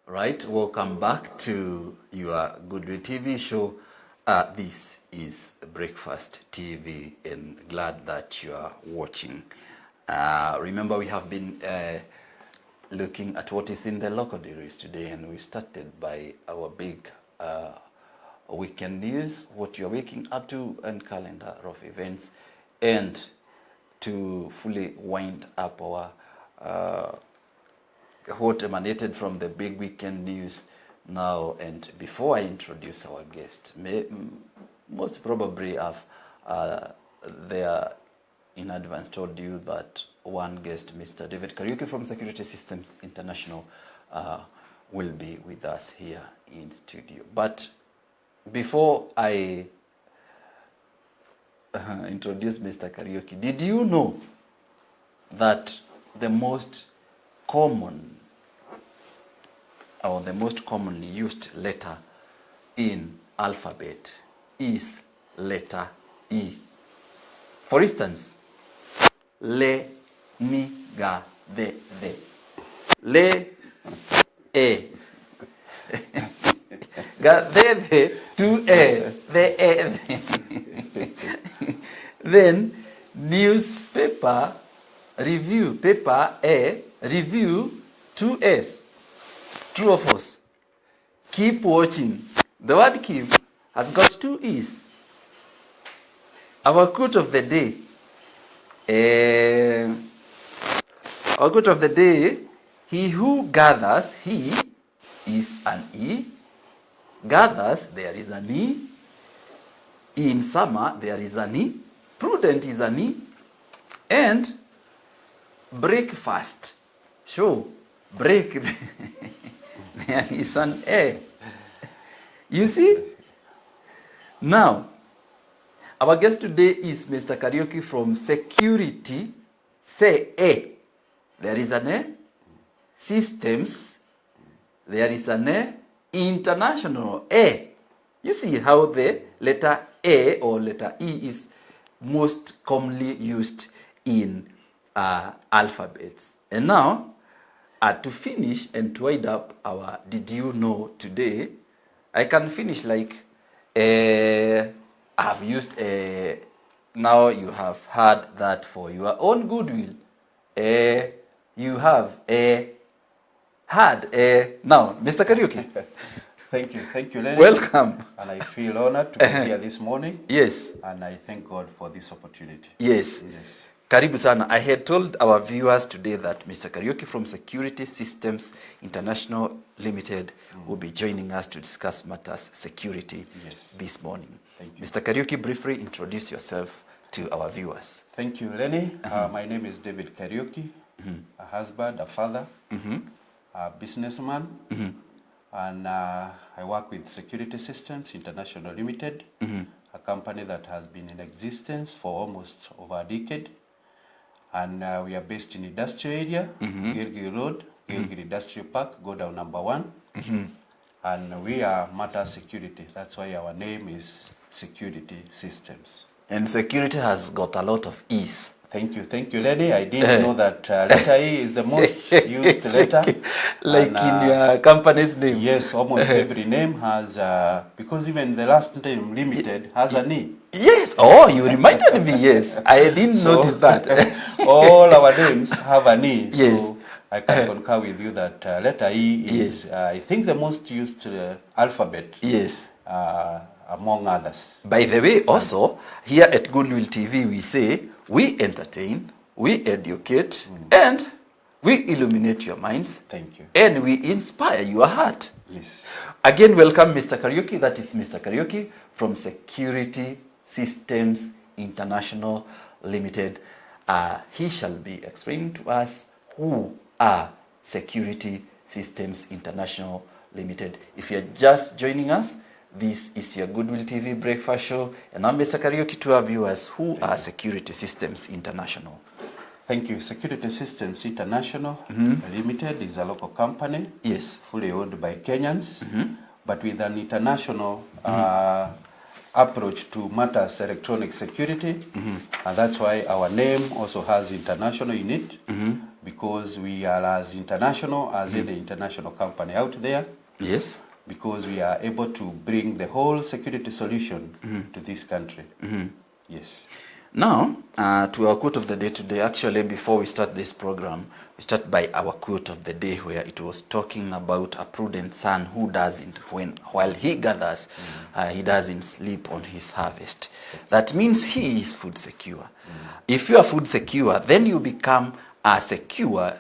Right, welcome back to your Goodwill TV show. This is Breakfast TV, and glad that you are watching. Remember, we have been looking at what is in the local diaries today, and we started by our big weekend news, what you're waking up to, and calendar of events, and to fully wind up our what emanated from the big weekend news now. And before I introduce our guest, most probably I've there in advance told you that one guest, Mr. David Kariuki from Security Systems International, will be with us here in studio. But before I introduce Mr. Kariuki, did you know that the most common or the most commonly used letter in alphabet is letter E? For instance, le, ni, ga, de. Le, e. Ga, de, tu, e, de. Then, newspaper, review, paper, e, review, 2s. True or false? Keep watching. The word keep has got 2 e's. Our quote of the day. Our quote of the day: he who gathers, he is an E. Gathers, there is an E. In summer, there is an E. Prudent is an E. And breakfast. Show. Break. There is an A. You see? Now, our guest today is Mr. Kariuki from Security. Say A. There is an A. Systems. There is an A. International. A. You see how the letter A or letter E is most commonly used in alphabets. And now, to finish and to wind up our Did You Know today, I can finish like I've used now you have heard that for your own goodwill. You have had now, Mr. Kariuki. Thank you, Lenny. Welcome. And I feel honored to be here this morning. Yes. And I thank God for this opportunity. Yes. Yes. Karibu sana. I had told our viewers today that Mr. Kariuki from Security Systems International Limited will be joining us to discuss matters security this morning. Thank you. Mr. Kariuki, briefly introduce yourself to our viewers. Thank you, Lenny. My name is David Kariuki, a husband, a father, a businessman, and I work with Security Systems International Limited, a company that has been in existence for almost over a decade. And we are based in industrial area, Gilgil Road, Gilgil Industrial Park, go down number 1. And we are matter security. That's why our name is Security Systems. And security has got a lot of E's. Thank you, Lenny. I didn't know that letter E is the most used letter. Like and, in your company's name. Yes, almost every name has, because even the last name, Limited, has an E. Yes, oh, you reminded me, yes. I didn't notice that. All our names have an E. Yes. So I can concur with you that letter E is, I think, the most used alphabet. Yes. Among others. By the way, also, here at Goodwill TV, we say, we entertain, we educate, and we illuminate your minds. Thank you. And we inspire your heart. Yes. Again, welcome Mr. Kariuki. That is Mr. Kariuki from Security Systems International Limited. He shall be explaining to us who are Security Systems International Limited. If you're just joining us, this is your Goodwill TV breakfast show, and I'm Mr. Kariuki. To our viewers, who are Security Systems International? Thank you. Security Systems International Limited is a local company. Yes. Fully owned by Kenyans, but with an international approach to matters electronic security. And that's why our name also has international in it. because we are as international as any international company out there. Yes. Because we are able to bring the whole security solution to this country. Yes. Now, to our quote of the day today, actually, before we start this program, we start by our quote of the day, where it was talking about a prudent son who doesn't, while he gathers, he doesn't sleep on his harvest. That means he is food secure. If you are food secure, then you become secure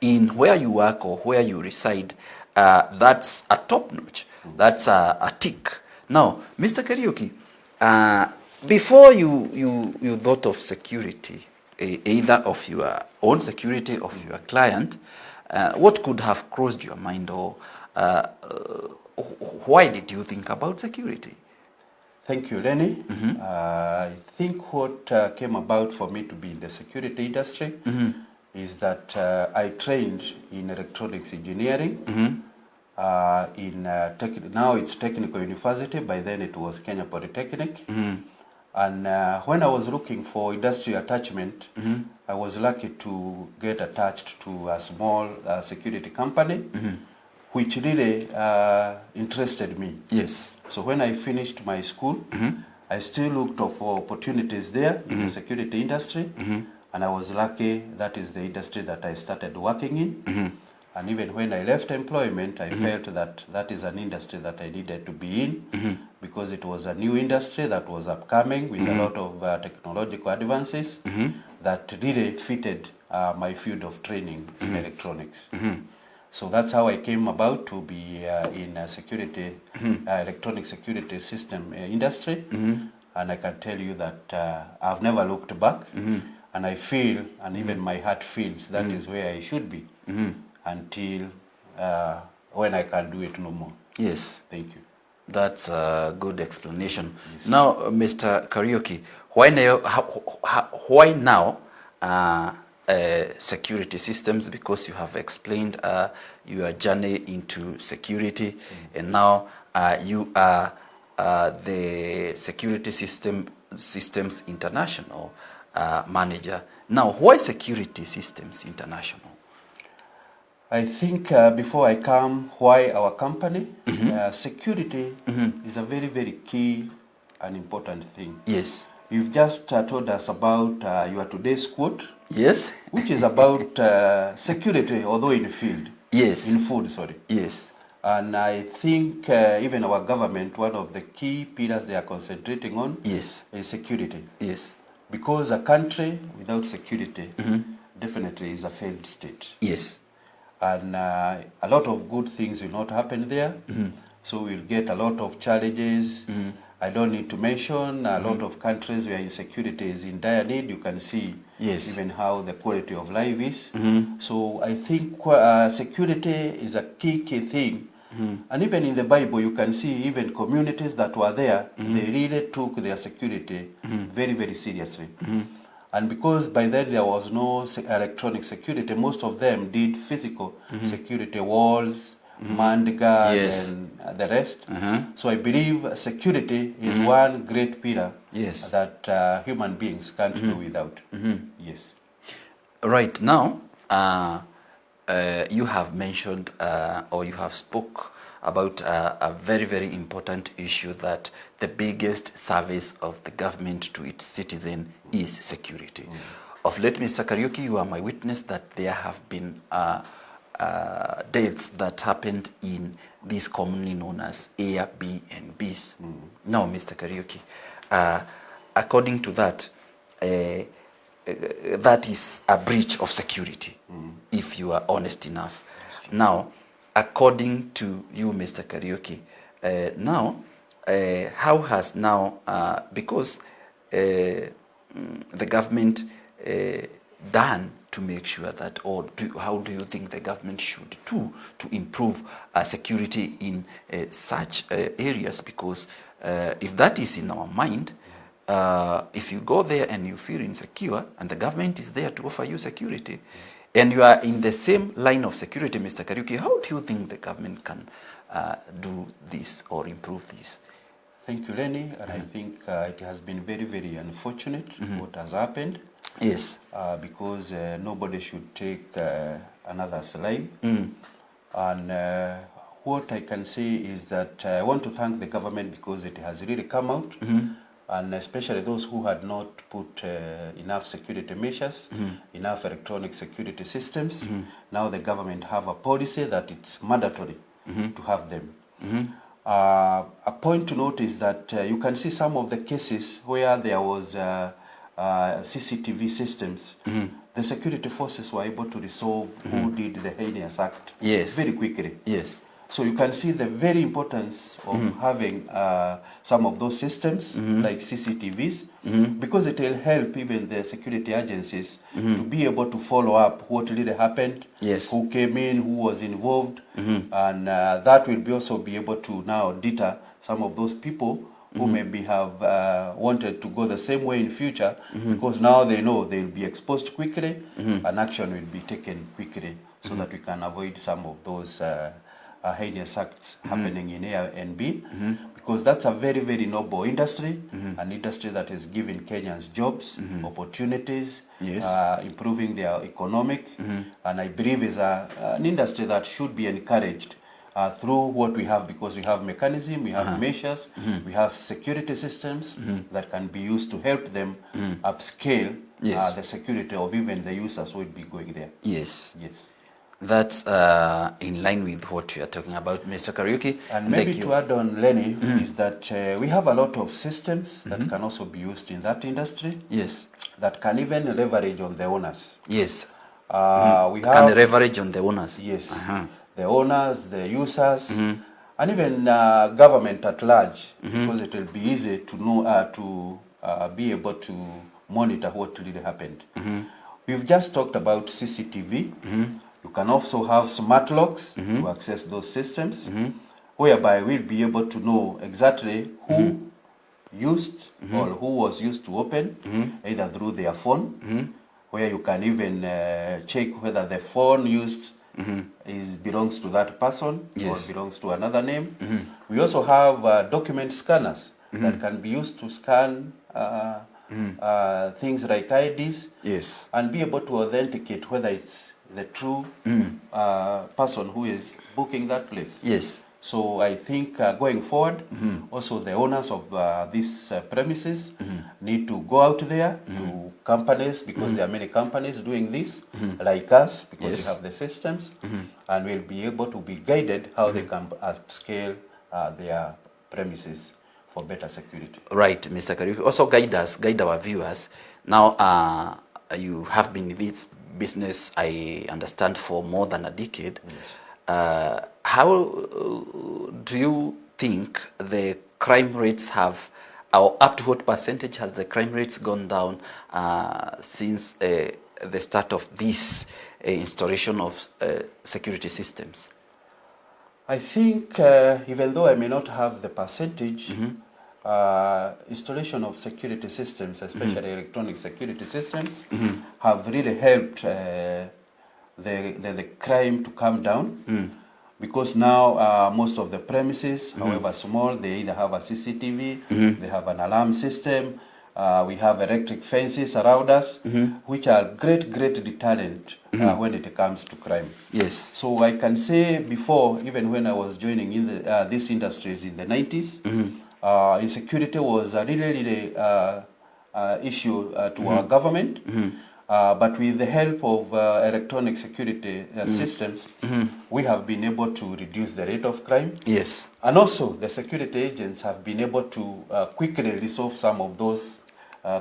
in where you work or where you reside. That's a top notch. That's a tick. Now, Mr. Kariuki, before you thought of security, either of your own security of your client, what could have crossed your mind, or why did you think about security? Thank you, Lenny. I think what came about for me to be in the security industry is that I trained in electronics engineering. Now it's Technical University, by then it was Kenya Polytechnic. And when I was looking for industry attachment, I was lucky to get attached to a small security company, which really interested me. Yes. So when I finished my school, I still looked for opportunities there in the security industry, and I was lucky that is the industry that I started working in. And even when I left employment, I felt that that is an industry that I needed to be in, because it was a new industry that was upcoming with a lot of technological advances that really fitted my field of training in electronics. So that's how I came about to be in security, electronic security system industry. And I can tell you that I've never looked back. And I feel, and even my heart feels, that is where I should be until when I can do it no more. Yes. Thank you. That's a good explanation. Yes. Now, Mr. Kariuki, why now security systems? Because you have explained your journey into security, and now you are the Security Systems International manager. Now, why Security Systems International? I think before I come, why our company? Security is a very, very key and important thing. Yes. You've just told us about your today's quote. Yes. Which is about security, although in the field. Yes. In food, sorry. Yes. And I think even our government, one of the key pillars they are concentrating on is security. Yes. Because a country without security definitely is a failed state. Yes. And a lot of good things will not happen there. So we'll get a lot of challenges. I don't need to mention a lot of countries where insecurity is in dire need. You can see even how the quality of life is. So I think security is a key thing. And even in the Bible, you can see even communities that were there, they really took their security very, very seriously. And because by then there was no electronic security, most of them did physical security, walls, manned guard, and the rest. So I believe security is one great pillar that human beings can't do without. Yes. Right now, you have mentioned or you have spoke about a very, very important issue, that the biggest service of the government to its citizen is security. Of late, Mr. Kariuki, you are my witness that there have been deaths that happened in this commonly known as Airbnbs. Now, Mr. Kariuki, according to that, that is a breach of security, if you are honest enough. Now, according to you, Mr. Kariuki, now, how has now, because the government done to make sure that, or how do you think the government should do to improve security in such areas? Because if that is in our mind, if you go there and you feel insecure, and the government is there to offer you security, and you are in the same line of security, Mr. Kariuki, how do you think the government can do this or improve this? Thank you, Lenny. And I think it has been very, very unfortunate what has happened. Yes. Because nobody should take another's life. And what I can say is that I want to thank the government because it has really come out, and especially those who had not put enough security measures, enough electronic security systems. Now the government have a policy that it's mandatory to have them. A point to note is that you can see some of the cases where there was CCTV systems. The security forces were able to resolve who did the heinous act very quickly. Yes. So you can see the very importance of having some of those systems like CCTVs, because it will help even the security agencies to be able to follow up what really happened, who came in, who was involved, and that will be also be able to now deter some of those people who maybe have wanted to go the same way in future, because now they know they will be exposed quickly and action will be taken quickly, so that we can avoid some of those heinous acts happening in A and B, because that's a very, very noble industry, an industry that is giving Kenyans jobs, opportunities, improving their economic, and I believe is an industry that should be encouraged through what we have, because we have mechanism, we have measures, we have security systems that can be used to help them upscale the security of even the users who will be going there. Yes. Yes. That's in line with what you are talking about, Mr. Kariuki. And maybe to add on, Lenny, is that we have a lot of systems that can also be used in that industry. Yes. That can even leverage on the owners. Yes. We have, can leverage on the owners. Yes. The owners, the users, and even government at large, because it will be easy to know, to be able to monitor what really happened. We've just talked about CCTV. You can also have smart locks to access those systems, whereby we'll be able to know exactly who used or who was used to open, either through their phone, where you can even check whether the phone used belongs to that person or belongs to another name. We also have document scanners that can be used to scan things like IDs and be able to authenticate whether it's the true person who is booking that place. Yes. So I think going forward, also the owners of these premises need to go out there to companies, because there are many companies doing this, like us, because we have the systems, and will be able to be guided how they can upscale their premises for better security. Right, Mr. Kariuki. Also guide our viewers. Now, you have been in this business, I understand, for more than a decade. How do you think the crime rates have, or up to what percentage has the crime rates gone down since the start of this installation of security systems? I think, even though I may not have the percentage, installation of security systems, especially electronic security systems, have really helped the crime to come down, because now most of the premises, however small, they either have a CCTV, they have an alarm system, we have electric fences around us, which are great deterrent when it comes to crime. Yes. So I can say before, even when I was joining in these industries in the 90s, insecurity was a really issue to our government. But with the help of electronic security systems, we have been able to reduce the rate of crime. Yes. And also, the security agents have been able to quickly resolve some of those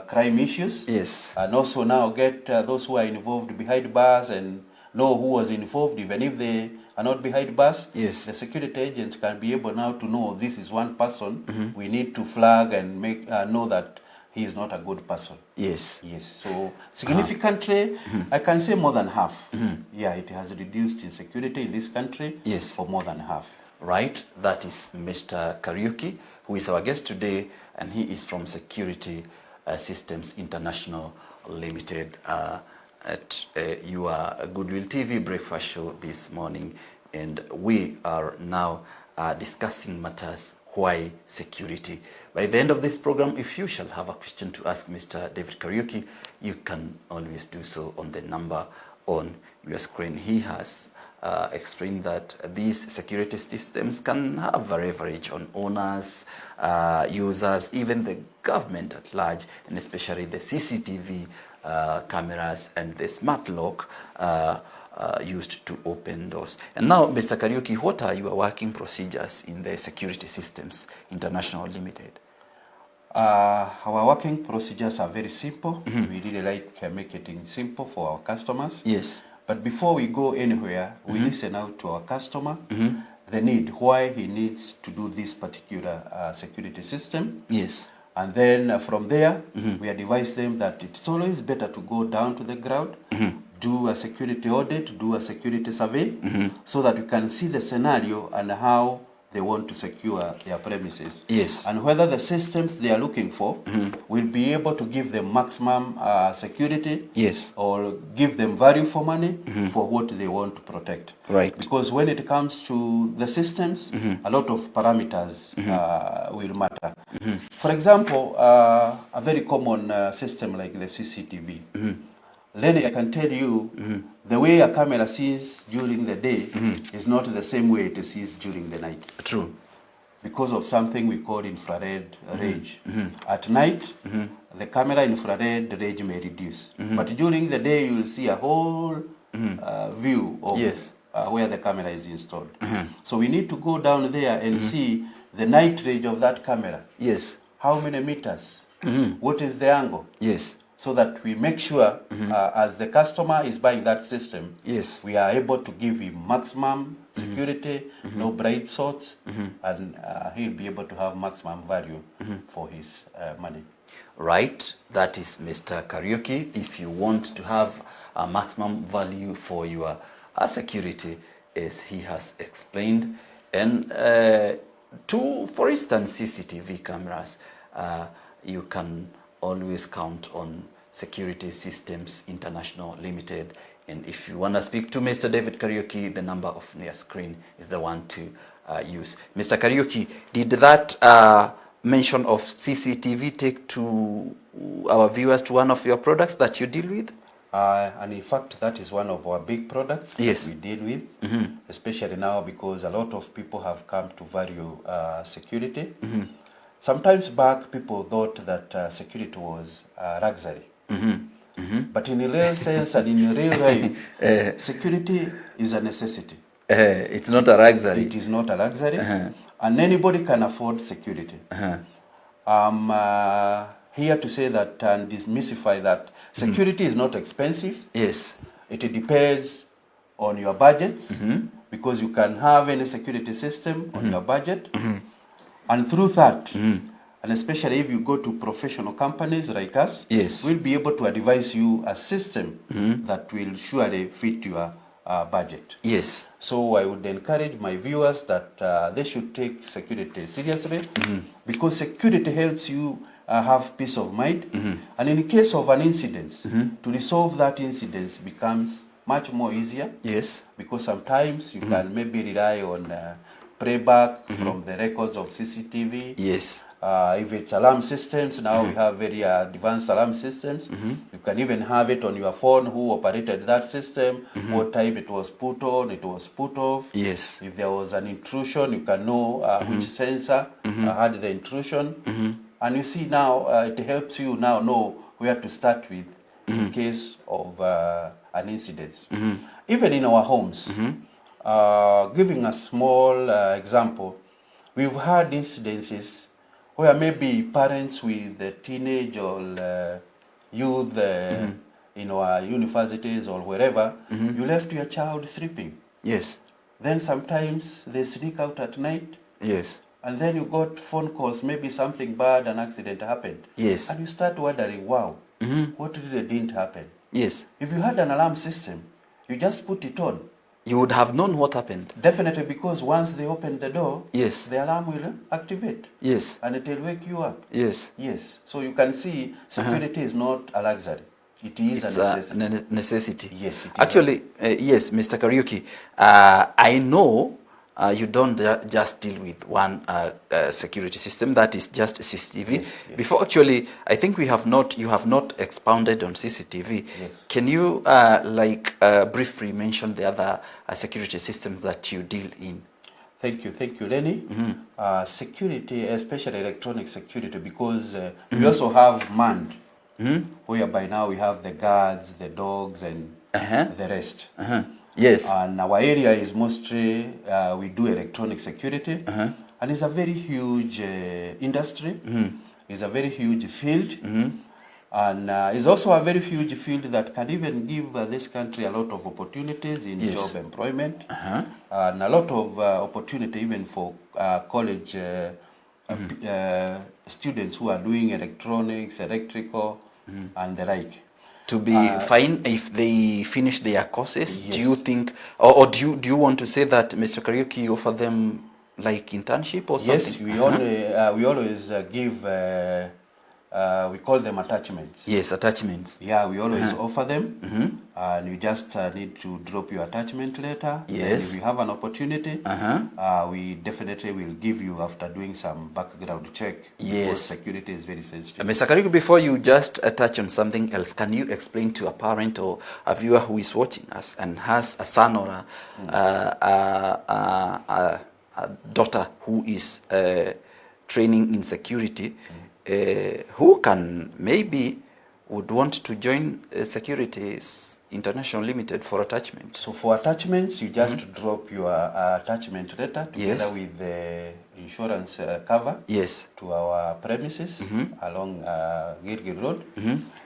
crime issues. Yes. And also now get those who are involved behind bars and know who was involved, even if they are not behind bars. Yes. The security agents can be able now to know this is one person we need to flag and make know that he is not a good person. Yes. Yes. So significantly, I can say more than half. Yeah, it has reduced insecurity in this country. Yes. For more than half. Right. That is Mr. Kariuki, who is our guest today, and he is from Security Systems International Limited at your Goodwill TV breakfast show this morning, and we are now discussing matters why security. By the end of this program, if you shall have a question to ask Mr. David Kariuki, you can always do so on the number on your screen. He has explained that these security systems can have a leverage on owners, users, even the government at large, and especially the CCTV cameras and the smart lock used to open doors. And now, Mr. Kariuki, what are your working procedures in the Security Systems International Limited? Our working procedures are very simple. We really like making it simple for our customers. Yes. But before we go anywhere, we listen out to our customer, the need, why he needs to do this particular security system. Yes. And then from there, we advise them that it's always better to go down to the ground, do a security audit, do a security survey, so that you can see the scenario and how they want to secure their premises. Yes. And whether the systems they are looking for will be able to give them maximum security. Yes. Or give them value for money for what they want to protect. Right. Because when it comes to the systems, a lot of parameters will matter. For example, a very common system like the CCTV. Then I can tell you the way a camera sees during the day is not the same way it sees during the night. True. Because of something we call infrared range. At night, the camera infrared range may reduce. But during the day, you will see a whole view of where the camera is installed. So we need to go down there and see the night range of that camera. Yes. How many meters? What is the angle? Yes. So that we make sure, as the customer is buying that system, yes, we are able to give him maximum security, no bright spots, and he'll be able to have maximum value for his money. Right, that is Mr. Kariuki. If you want to have a maximum value for your security, as he has explained, and for instance, CCTV cameras, you can always count on Security Systems International Limited. And if you want to speak to Mr. David Kariuki, the number of your screen is the one to use. Mr. Kariuki, did that mention of CCTV take to our viewers to one of your products that you deal with? And in fact, that is one of our big products that we deal with, especially now because a lot of people have come to value security. Sometimes back, people thought that security was luxury. But in a real sense and in real life, security is a necessity. It's not a luxury. It is not a luxury. And anybody can afford security. I'm here to say that and demystify that security is not expensive. Yes. It depends on your budgets, because you can have any security system on your budget. And through that, and especially if you go to professional companies like us, we'll be able to advise you a system that will surely fit your budget. Yes. So I would encourage my viewers that they should take security seriously, because security helps you have peace of mind. And in case of an incident, to resolve that incident becomes much more easier. Yes. Because sometimes you can maybe rely on playback from the records of CCTV. Yes. If it's alarm systems, now we have very advanced alarm systems. You can even have it on your phone, who operated that system, what time it was put on, it was put off. Yes. If there was an intrusion, you can know which sensor had the intrusion. And you see now, it helps you now know where to start with in case of an incident. Even in our homes, giving a small example, we've had incidences where maybe parents with the teenage or youth in our universities or wherever, you left your child sleeping. Yes. Then sometimes they sneak out at night. Yes. And then you got phone calls, maybe something bad, an accident happened. Yes. And you start wondering, wow, what really didn't happen? Yes. If you had an alarm system, you just put it on. You would have known what happened. Definitely, because once they open the door, yes, the alarm will activate. Yes. And it will wake you up. Yes. Yes. So you can see security is not a luxury. It is it's a necessity. A necessity. Yes, it is. Actually, yes, Mr. Kariuki, I know you don't just deal with one security system, that is just CCTV. Yes, yes. Before, actually, I think you have not expounded on CCTV. Yes. Can you briefly mention the other security systems that you deal in? Thank you, Lenny. Security, especially electronic security, because we also have manned, whereby now we have the guards, the dogs, and the rest. Yes. And our area is mostly, we do electronic security, and it's a very huge industry. It's a very huge field, and it's also a very huge field that can even give this country a lot of opportunities in job employment, and a lot of opportunity even for college students who are doing electronics, electrical, and the like. To be fine if they finish their courses. Yes. Do you think, or do you want to say that, Mr. Kariuki, you offer them like internship or something? Yes, we always give, we call them attachments. Yes, attachments. Yeah, we always offer them, and you just need to drop your attachment letter. Yes. And if you have an opportunity, we definitely will give you after doing some background check. Yes. Because security is very sensitive. Mr. Kariuki, before you just touch on something else, can you explain to a parent or a viewer who is watching us and has a son or a daughter who is training in security, who can maybe would want to join Securities International Limited for attachment? So for attachments, you just drop your attachment letter together with the insurance cover to our premises along Gilgil Road.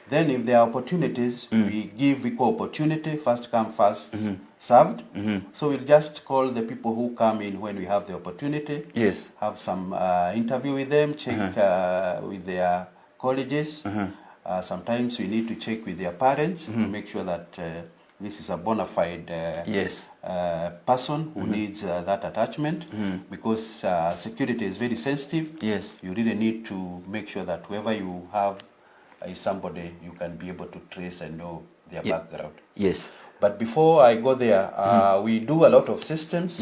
Then if there are opportunities, we give equal opportunity, first come, first served. So we'll just call the people who come in when we have the opportunity, have some interview with them, check with their colleges. Sometimes we need to check with their parents to make sure that this is a bona fide person who needs that attachment, because security is very sensitive. You really need to make sure that whoever you have is somebody you can be able to trace and know their background. But before I go there, we do a lot of systems.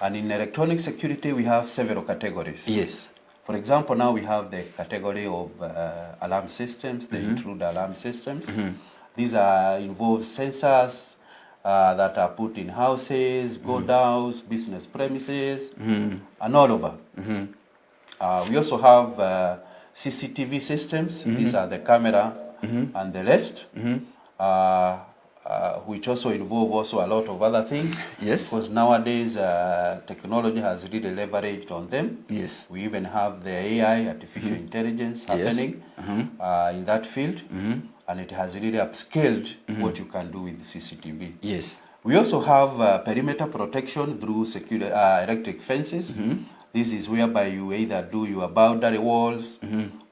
And in electronic security, we have several categories. For example, now we have the category of alarm systems, the intruder alarm systems. These involve sensors that are put in houses, godowns, business premises, and all over. We also have CCTV systems. These are the camera and the rest, which also involve also a lot of other things. Because nowadays technology has really leveraged on them. We even have the AI, artificial intelligence, happening in that field, and it has really upscaled what you can do with the CCTV. We also have perimeter protection through secure electric fences. This is whereby you either do your boundary walls,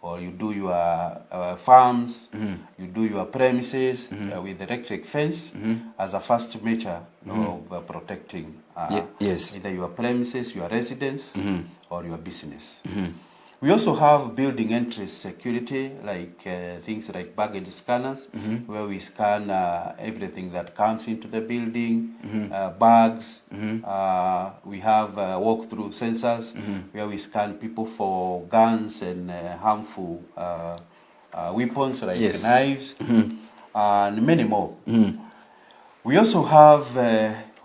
or you do your farms, you do your premises with electric fence as a first measure of protecting either your premises, your residence, or your business. We also have building entry security, like things like baggage scanners, where we scan everything that comes into the building, bags. We have walk-through sensors, where we scan people for guns and harmful weapons like knives, and many more. We also have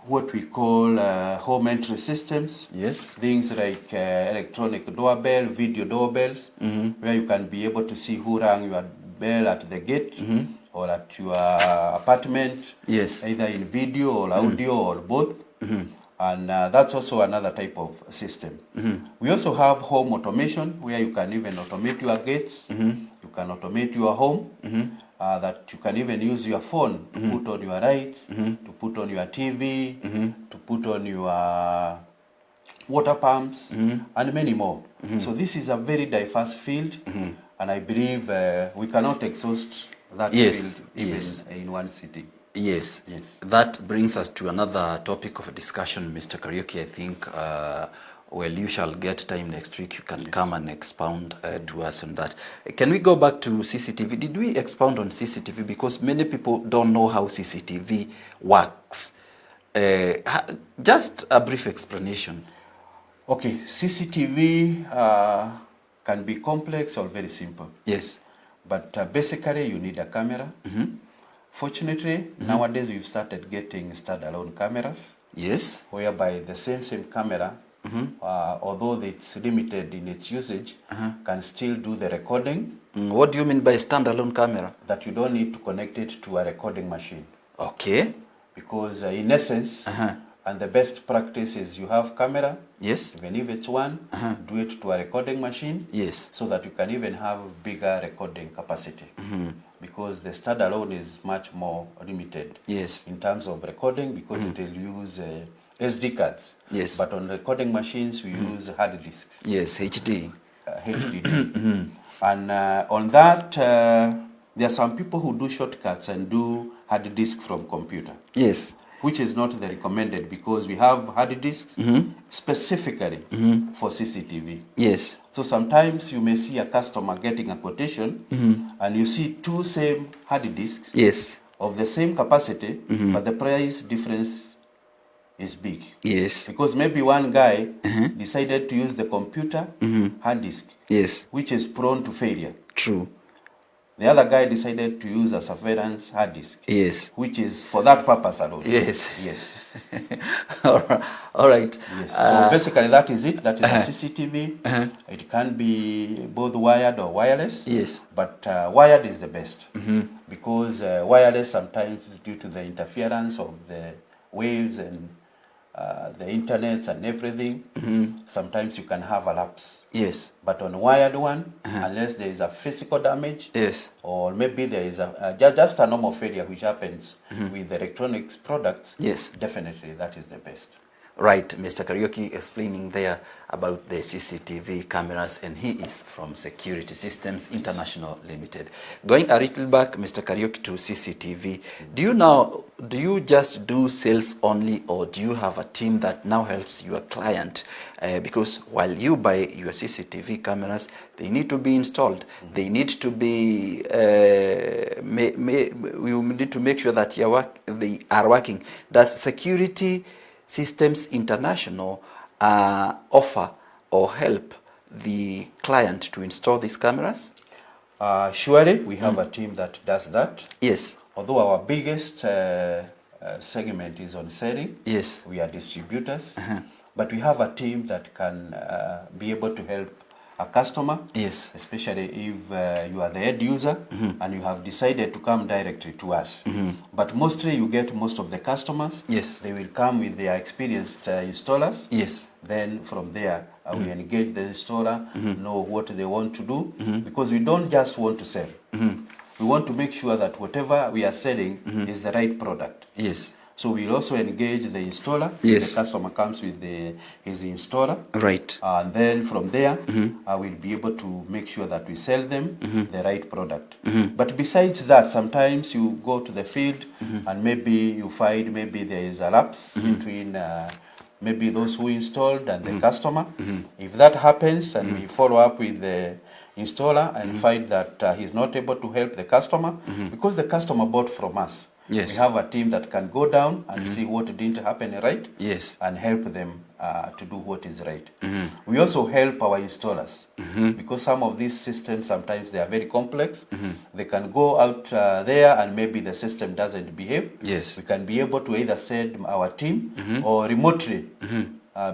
what we call home entry systems. Things like electronic doorbell, video doorbells, where you can be able to see who rang your bell at the gate or at your apartment, either in video or audio or both. And that's also another type of system. We also have home automation, where you can even automate your gates, you can automate your home, that you can even use your phone to put on your lights, to put on your TV, to put on your water pumps, and many more. So this is a very diverse field, and I believe we cannot exhaust that field even in one city. That brings us to another topic of discussion, Mr. Kariuki. I think well, you shall get time next week. You can come and expound to us on that. Can we go back to CCTV? Did we expound on CCTV? Because many people don't know how CCTV works. Just a brief explanation. Okay, CCTV can be complex or very simple. Yes. But basically, you need a camera. Fortunately, nowadays we've started getting standalone cameras. Yes. Whereby the same camera, although it's limited in its usage, can still do the recording. What do you mean by standalone camera? That you don't need to connect it to a recording machine. Okay. Because in essence, and the best practice is you have camera. Yes. Even if it's one, do it to a recording machine. Yes. So that you can even have bigger recording capacity. Because the standalone is much more limited. Yes. In terms of recording, because it will use SD cards. Yes. But on recording machines, we use hard disks. Yes, HD. HDD. And on that, there are some people who do shortcuts and do hard disk from computer. Yes. Which is not the recommended, because we have hard disks specifically for CCTV. Yes. So sometimes you may see a customer getting a quotation and you see two same hard disks. Yes. Of the same capacity, but the price difference is big. Yes. Because maybe one guy decided to use the computer hard disk, Yes. which is prone to failure. True. The other guy decided to use a surveillance hard disk. Yes. Which is for that purpose alone. Yes. Yes. All right. Yes. So basically that is it. That is a CCTV. It can be both wired or wireless. Yes. But wired is the best. Because wireless sometimes, due to the interference of the waves and the internet and everything, sometimes you can have a lapse. Yes. But on wired one, unless there is a physical damage, yes, or maybe there is just a normal failure which happens with the electronics products, yes, definitely that is the best. Right, Mr. Kariuki explaining there about the CCTV cameras, and he is from Security Systems International Limited. Going a little back, Mr. Kariuki, to CCTV, do you just do sales only, or do you have a team that now helps your client? Because while you buy your CCTV cameras, they need to be installed. They need to be, we need to make sure that they are working. Does Security Systems International offer or help the client to install these cameras? Surely, we have a team that does that. Yes. Although our biggest segment is on selling. Yes. We are distributors. But we have a team that can be able to help a customer. Yes. Especially if you are the end user and you have decided to come directly to us. But mostly you get most of the customers. Yes. They will come with their experienced installers. Yes. Then from there, we engage the installer, know what they want to do, because we don't just want to sell. We want to make sure that whatever we are selling is the right product. Yes. So we'll also engage the installer. Yes. The customer comes with his installer. Right. And then from there, I will be able to make sure that we sell them the right product. But besides that, sometimes you go to the field and maybe you find maybe there is a lapse between maybe those who installed and the customer. If that happens and we follow up with the installer and find that he's not able to help the customer, because the customer bought from us. Yes. We have a team that can go down and see what didn't happen right. Yes. And help them to do what is right. We also help our installers because some of these systems, sometimes they are very complex. They can go out there and maybe the system doesn't behave. Yes. We can be able to either send our team or remotely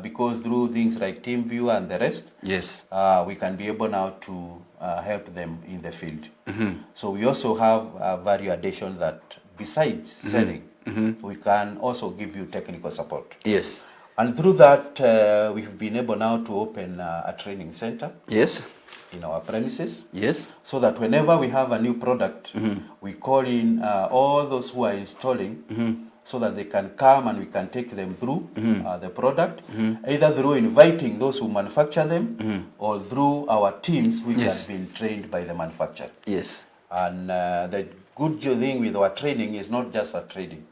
because through things like TeamViewer and the rest, yes, we can be able now to help them in the field. So we also have value addition that besides selling, we can also give you technical support. Yes. And through that, we've been able now to open a training center. Yes. In our premises. Yes. So that whenever we have a new product, we call in all those who are installing so that they can come and we can take them through the product, either through inviting those who manufacture them or through our teams which have been trained by the manufacturer. Yes. And the good thing with our training is not just our training.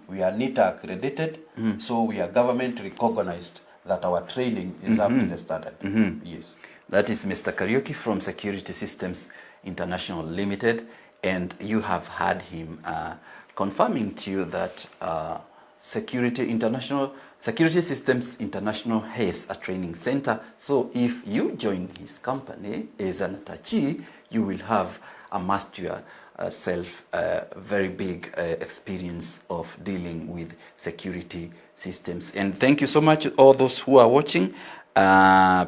We are NITA accredited, so we are government recognized that our training is up to the standard. Yes. That is Mr. Kariuki from Security Systems International Limited, and you have heard him confirming to you that Security Systems International has a training center. So if you join his company as an attachee, you will have amassed yourself a very big experience of dealing with security systems. And thank you so much all those who are watching.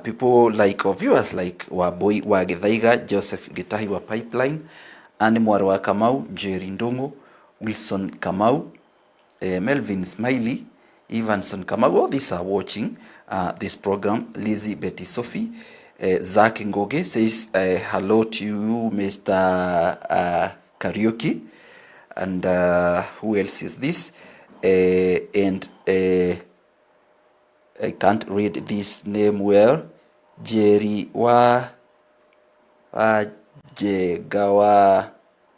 People like, or viewers like Waboi wa Githaiga, Joseph Gitahi wa Pipeline, Anne Mwaro wa Kamau, Jerry Ndongo, Wilson Kamau, Melvin Smiley, Evanson Kamau. All these are watching this program. Lizzie Betty Sophie, Zach Ngoge says hello to you, Mr. Kariuki. And who else is this? And I can't read this name well. Jerry wa Jegawa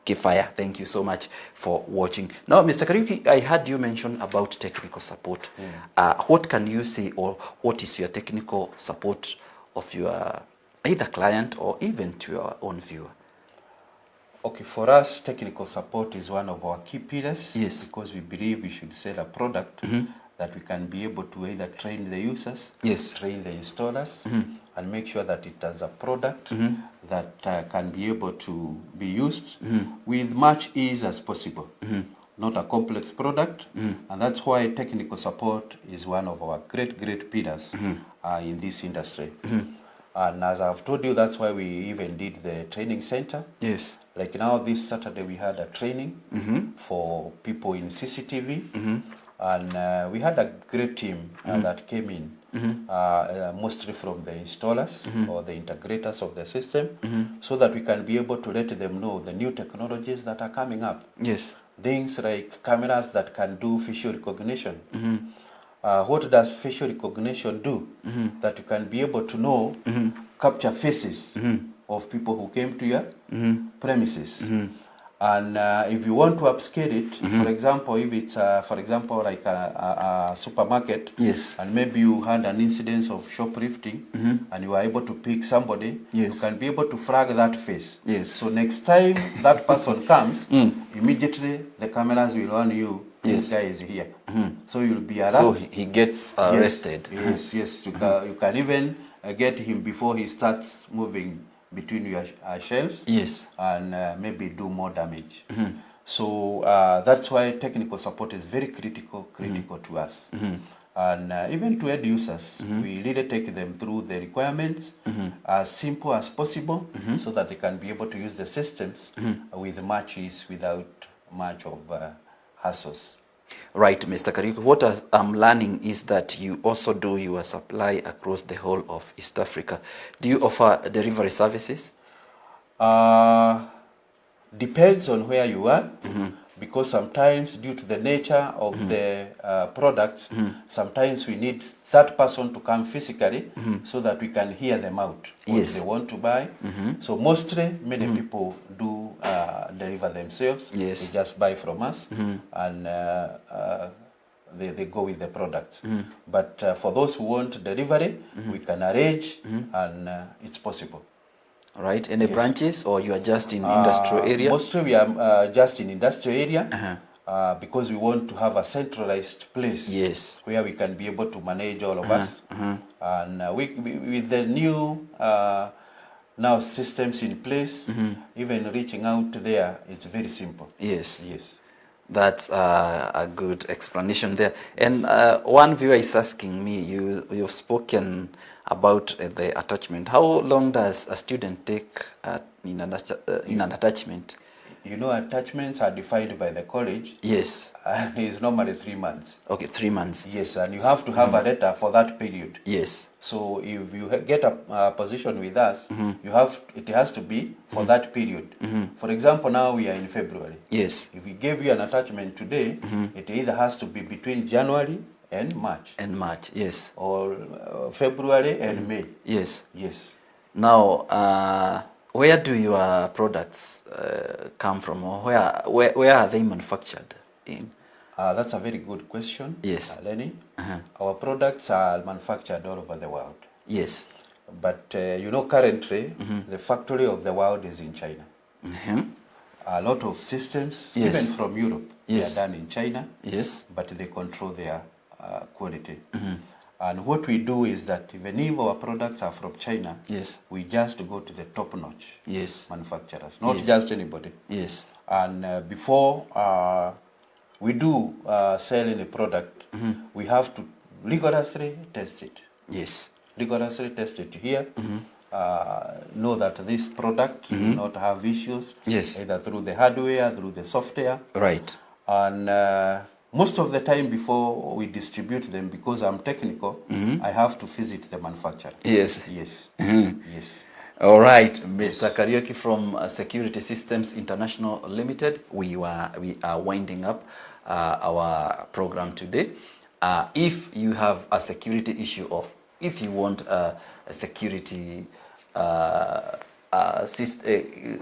Kifaya. Thank you so much for watching. Now, Mr. Kariuki, I heard you mention about technical support. What can you say, or what is your technical support of your either client or even to your own viewer? Okay, for us, technical support is one of our key pillars. Yes. Because we believe we should sell a product that we can be able to either train the users, Yes. train the installers, and make sure that it has a product that can be able to be used with much ease as possible. Not a complex product, and that's why technical support is one of our great pillars in this industry. And as I've told you, that's why we even did the training center. Yes. Like now, this Saturday, we had a training for people in CCTV. And we had a great team that came in, mostly from the installers or the integrators of the system, so that we can be able to let them know the new technologies that are coming up. Yes. Things like cameras that can do facial recognition. What does facial recognition do? That you can be able to know, capture faces of people who came to your premises. And if you want to upscale it, for example, if it's, for example, like a supermarket, Yes. and maybe you had an incidence of shoplifting, and you are able to pick somebody, Yes. you can be able to flag that face. Yes. So next time that person comes, immediately the cameras will warn you, this guy is here. So you'll be around. So he gets arrested. Yes. You can even get him before he starts moving between your shelves. Yes. And maybe do more damage. So that's why technical support is very critical to us. And even to end users, we really take them through the requirements as simple as possible, so that they can be able to use the systems with much ease, without much of hassles. Right, Mr. Kariuki, what I'm learning is that you also do your supply across the whole of East Africa. Do you offer delivery services? Depends on where you are, because sometimes due to the nature of the products, sometimes we need that person to come physically so that we can hear them out what they want to buy. So mostly many people do deliver themselves. Yes. They just buy from us and they go with the products. But for those who want delivery, we can arrange and it's possible. Right, any branches, or you are just in industrial area? Mostly we are just in industrial area, because we want to have a centralized place. Yes. Where we can be able to manage all of us. And we with the new now systems in place, even reaching out there, it's very simple. Yes. Yes. That's a good explanation there. And one viewer is asking me, you've spoken about the attachment. How long does a student take in an attachment? You know, attachments are defined by the college. Yes. It's normally 3 months. Okay, 3 months. Yes, and you have to have a letter for that period. Yes. So if you get a position with us, it has to be for that period. For example, now we are in February. Yes. If we gave you an attachment today, it either has to be between January and March. And March, yes. Or February and May. Yes. Yes. Now, where do your products come from, or where are they manufactured in? That's a very good question. Yes. Lenny. Our products are manufactured all over the world. Yes. But you know, currently, the factory of the world is in China. A lot of systems, even from Europe, Yes. They are done in China. Yes. But they control their quality. And what we do is that even if our products are from China, yes, we just go to the top-notch yes, manufacturers, not yes, just anybody. Yes. And before we do sell any product, we have to rigorously test it. Yes. Rigorously test it here. Know that this product will not have issues, yes, either through the hardware, through the software. Right. And most of the time before we distribute them, because I'm technical, I have to visit the manufacturer. Yes. Yes. Yes. All right, Mr. Kariuki from Security Systems International Limited. We are winding up our program today. If you have a security issue, of if you want a security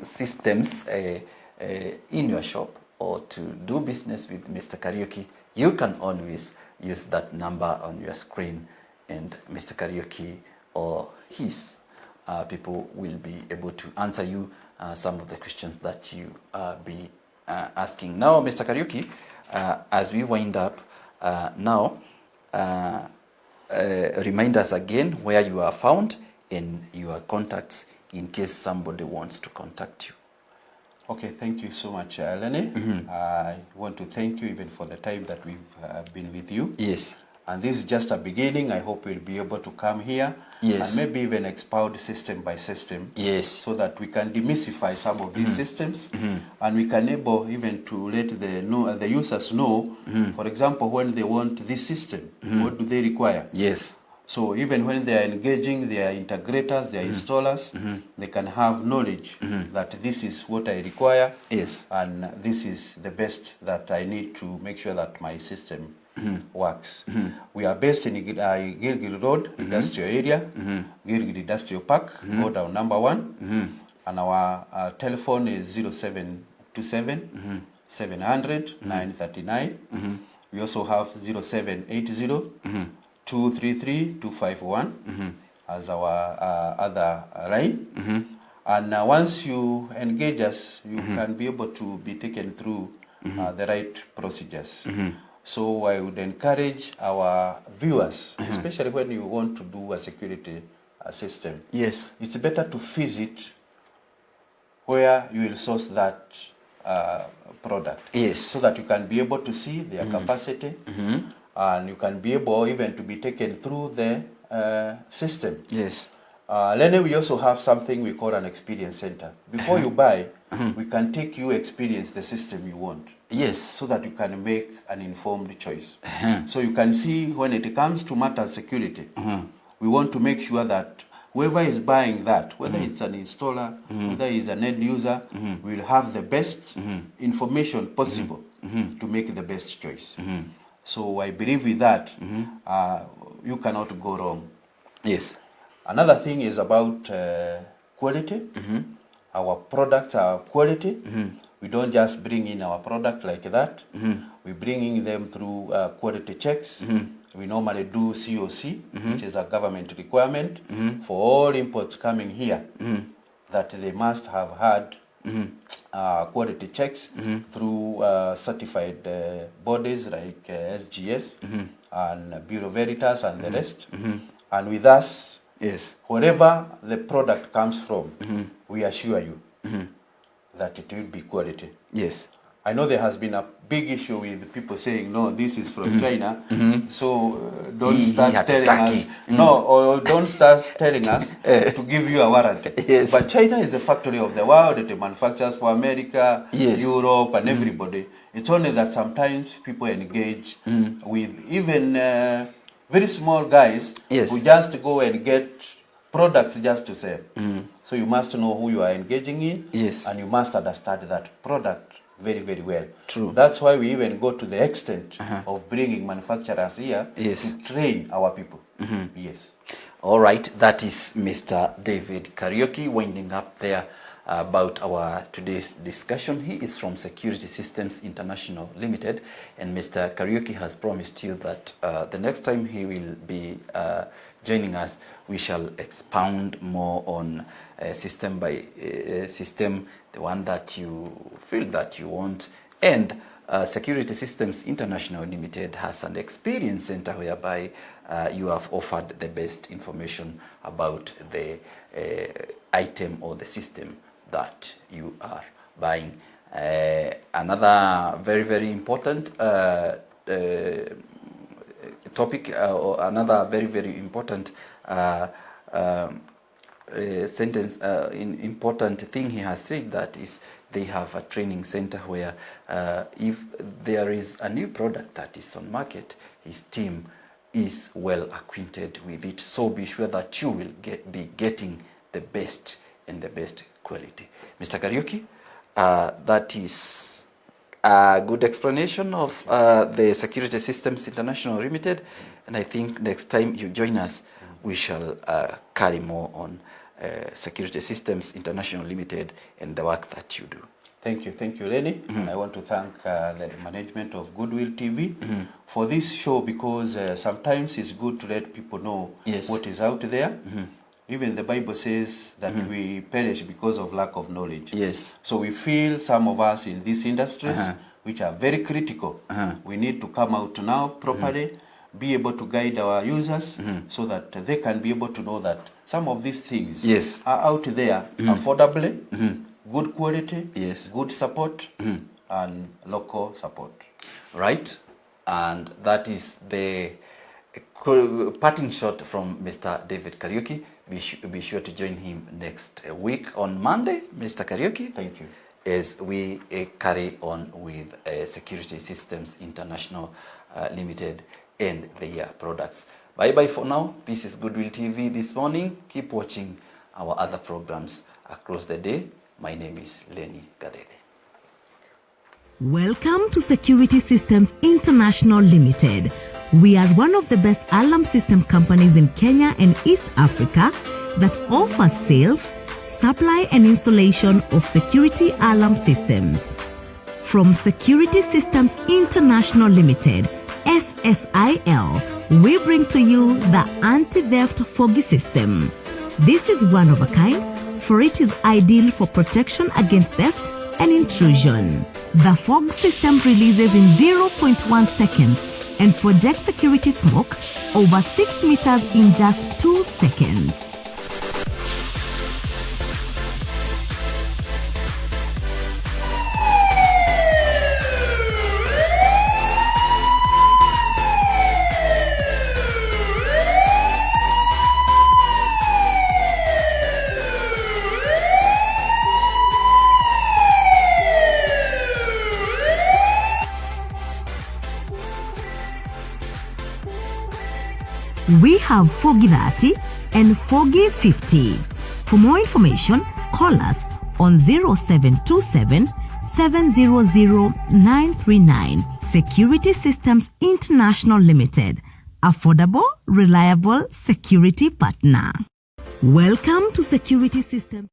systems in your shop, or to do business with Mr. Kariuki, you can always use that number on your screen, and Mr. Kariuki or his people will be able to answer you some of the questions that you be asking. Now, Mr. Kariuki, as we wind up, now remind us again where you are found and your contacts in case somebody wants to contact you. Okay, thank you so much, Lenny. I want to thank you even for the time that we've been with you. Yes. And this is just a beginning. I hope we'll be able to come here yes, and maybe even expound system by system, yes, so that we can demystify some of these systems, and we can able even to let the users know, for example, when they want this system, what do they require? Yes. So even when they are engaging their integrators, their installers, they can have knowledge that this is what I require, yes, and this is the best that I need to make sure that my system works. We are based in Gilgil Road, industrial area, Gilgil Industrial Park, go down number 1, and our telephone is 0727 700 939. We also have 0780 233-251 as our other line. And once you engage us, you can be able to be taken through the right procedures. So I would encourage our viewers, especially when you want to do a security system. Yes. It's better to visit where you will source that product. Yes. So that you can be able to see their capacity, and you can be able even to be taken through the system. Yes. Then we also have something we call an experience center. Before you buy, we can take you experience the system you want. Yes. So that you can make an informed choice. So you can see when it comes to matter security, we want to make sure that whoever is buying that, whether it's an installer, whether it's an end user, will have the best information possible to make the best choice. So I believe with that, you cannot go wrong. Yes. Another thing is about quality. Our products are quality. We don't just bring in our product like that. We bring in them through quality checks. We normally do COC, which is a government requirement for all imports coming here, that they must have had quality checks through certified bodies like SGS and Bureau Veritas and the rest. And with us, yes, wherever the product comes from, we assure you that it will be quality. Yes. I know there has been a big issue with people saying, no, this is from China, so don't start telling us, no, or don't start telling us to give you a warranty. Yes. But China is the factory of the world. It manufactures for America, yes, Europe, and everybody. It's only that sometimes people engage with even very small guys, yes, who just go and get products just to sell. So you must know who you are engaging in, yes, and you must understand that product very, very well. True. That's why we even go to the extent of bringing manufacturers here yes, to train our people. Yes. All right, that is Mr. David Kariuki winding up there about our today's discussion. He is from Security Systems International Limited, and Mr. Kariuki has promised you that the next time he will be joining us, we shall expound more on system by system, the one that you feel that you want, and Security Systems International Limited has an experience center whereby you have offered the best information about the item or the system that you are buying. Another very, very important topic, or another very, very important important thing he has said, that is they have a training center where if there is a new product that is on market, his team is well acquainted with it. So be sure that you will be getting the best and the best quality. Mr. Kariuki, that is a good explanation of the Security Systems International Limited, and I think next time you join us, we shall carry more on Security Systems International Limited and the work that you do. Thank you, Lenny. I want to thank the management of Goodwill TV for this show, because sometimes it's good to let people know what is out there. Even the Bible says that we perish because of lack of knowledge. Yes. So we feel some of us in these industries, which are very critical, we need to come out now properly, be able to guide our users so that they can be able to know that some of these things are out there affordably, good quality, good support, and local support. Right. And that is the parting shot from Mr. David Kariuki. Be sure to join him next week on Monday, Mr. Kariuki. Thank you. As we carry on with Security Systems International Limited and their products. Bye-bye for now. This is Goodwill TV this morning. Keep watching our other programs across the day. My name is Lenny Gadede. Welcome to Security Systems International Limited. We are one of the best alarm system companies in Kenya and East Africa that offers sales, supply and installation of security alarm systems. From Security Systems International Limited, SSIL, we bring to you the anti-theft foggy system. This is one of a kind, for it is ideal for protection against theft and intrusion. The fog system releases in 0.1 seconds and projects security smoke over 6 meters in just 2 seconds. We have Foggy 30 and Foggy 50. For more information, call us on 0727 700 939. Security Systems International Limited. Affordable, reliable security partner. Welcome to Security Systems.